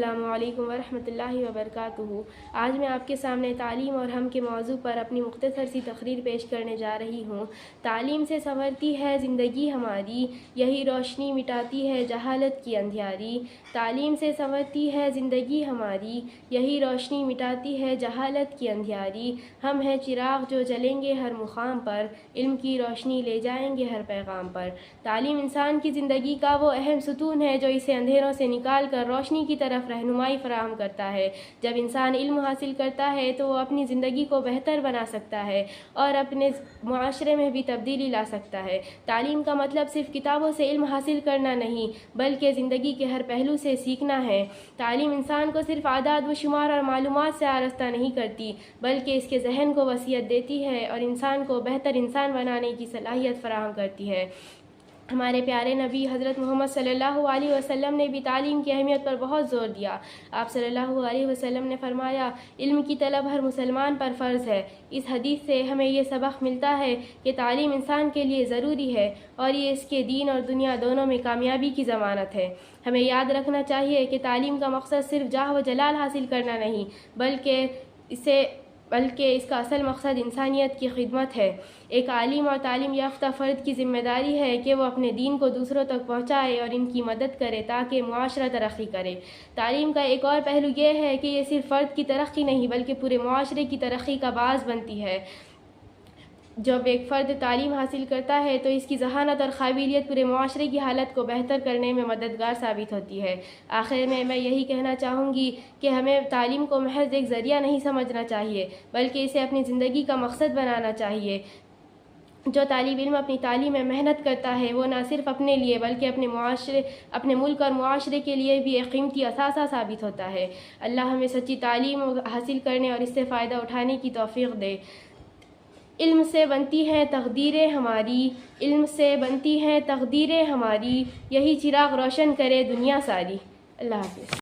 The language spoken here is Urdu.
السلام علیکم ورحمۃ اللہ وبرکاتہ۔ آج میں آپ کے سامنے تعلیم اور ہم کے موضوع پر اپنی مختصر سی تقریر پیش کرنے جا رہی ہوں۔ تعلیم سے سنورتی ہے زندگی ہماری، یہی روشنی مٹاتی ہے جہالت کی اندھیاری۔ تعلیم سے سنورتی ہے زندگی ہماری، یہی روشنی مٹاتی ہے جہالت کی اندھیاری۔ ہم ہیں چراغ جو جلیں گے ہر مقام پر، علم کی روشنی لے جائیں گے ہر پیغام پر۔ تعلیم انسان کی زندگی کا وہ اہم ستون ہے جو اسے اندھیروں سے نکال کر روشنی کی طرف رہنمائی فراہم کرتا ہے۔ جب انسان علم حاصل کرتا ہے تو وہ اپنی زندگی کو بہتر بنا سکتا ہے اور اپنے معاشرے میں بھی تبدیلی لا سکتا ہے۔ تعلیم کا مطلب صرف کتابوں سے علم حاصل کرنا نہیں بلکہ زندگی کے ہر پہلو سے سیکھنا ہے۔ تعلیم انسان کو صرف اعداد و شمار اور معلومات سے آراستہ نہیں کرتی بلکہ اس کے ذہن کو وسعت دیتی ہے اور انسان کو بہتر انسان بنانے کی صلاحیت فراہم کرتی ہے۔ ہمارے پیارے نبی حضرت محمد صلی اللہ علیہ وسلم نے بھی تعلیم کی اہمیت پر بہت زور دیا۔ آپ صلی اللہ علیہ وسلم نے فرمایا، علم کی طلب ہر مسلمان پر فرض ہے۔ اس حدیث سے ہمیں یہ سبق ملتا ہے کہ تعلیم انسان کے لیے ضروری ہے اور یہ اس کے دین اور دنیا دونوں میں کامیابی کی ضمانت ہے۔ ہمیں یاد رکھنا چاہیے کہ تعلیم کا مقصد صرف جاہ و جلال حاصل کرنا نہیں بلکہ اس کا اصل مقصد انسانیت کی خدمت ہے۔ ایک عالم اور تعلیم یافتہ فرد کی ذمہ داری ہے کہ وہ اپنے دین کو دوسروں تک پہنچائے اور ان کی مدد کرے تاکہ معاشرہ ترقی کرے۔ تعلیم کا ایک اور پہلو یہ ہے کہ یہ صرف فرد کی ترقی نہیں بلکہ پورے معاشرے کی ترقی کا باعث بنتی ہے۔ جب ایک فرد تعلیم حاصل کرتا ہے تو اس کی ذہانت اور قابلیت پورے معاشرے کی حالت کو بہتر کرنے میں مددگار ثابت ہوتی ہے۔ آخر میں یہی کہنا چاہوں گی کہ ہمیں تعلیم کو محض ایک ذریعہ نہیں سمجھنا چاہیے بلکہ اسے اپنی زندگی کا مقصد بنانا چاہیے۔ جو طالب علم اپنی تعلیم میں محنت کرتا ہے وہ نہ صرف اپنے لیے بلکہ اپنے ملک اور معاشرے کے لیے بھی ایک قیمتی اثاثہ ثابت ہوتا ہے۔ اللہ ہمیں سچی تعلیم حاصل کرنے اور اس سے فائدہ اٹھانے کی توفیق دے۔ علم سے بنتی ہیں تقدیریں ہماری، علم سے بنتی ہیں تقدیریں ہماری، یہی چراغ روشن کرے دنیا ساری۔ اللہ حافظ۔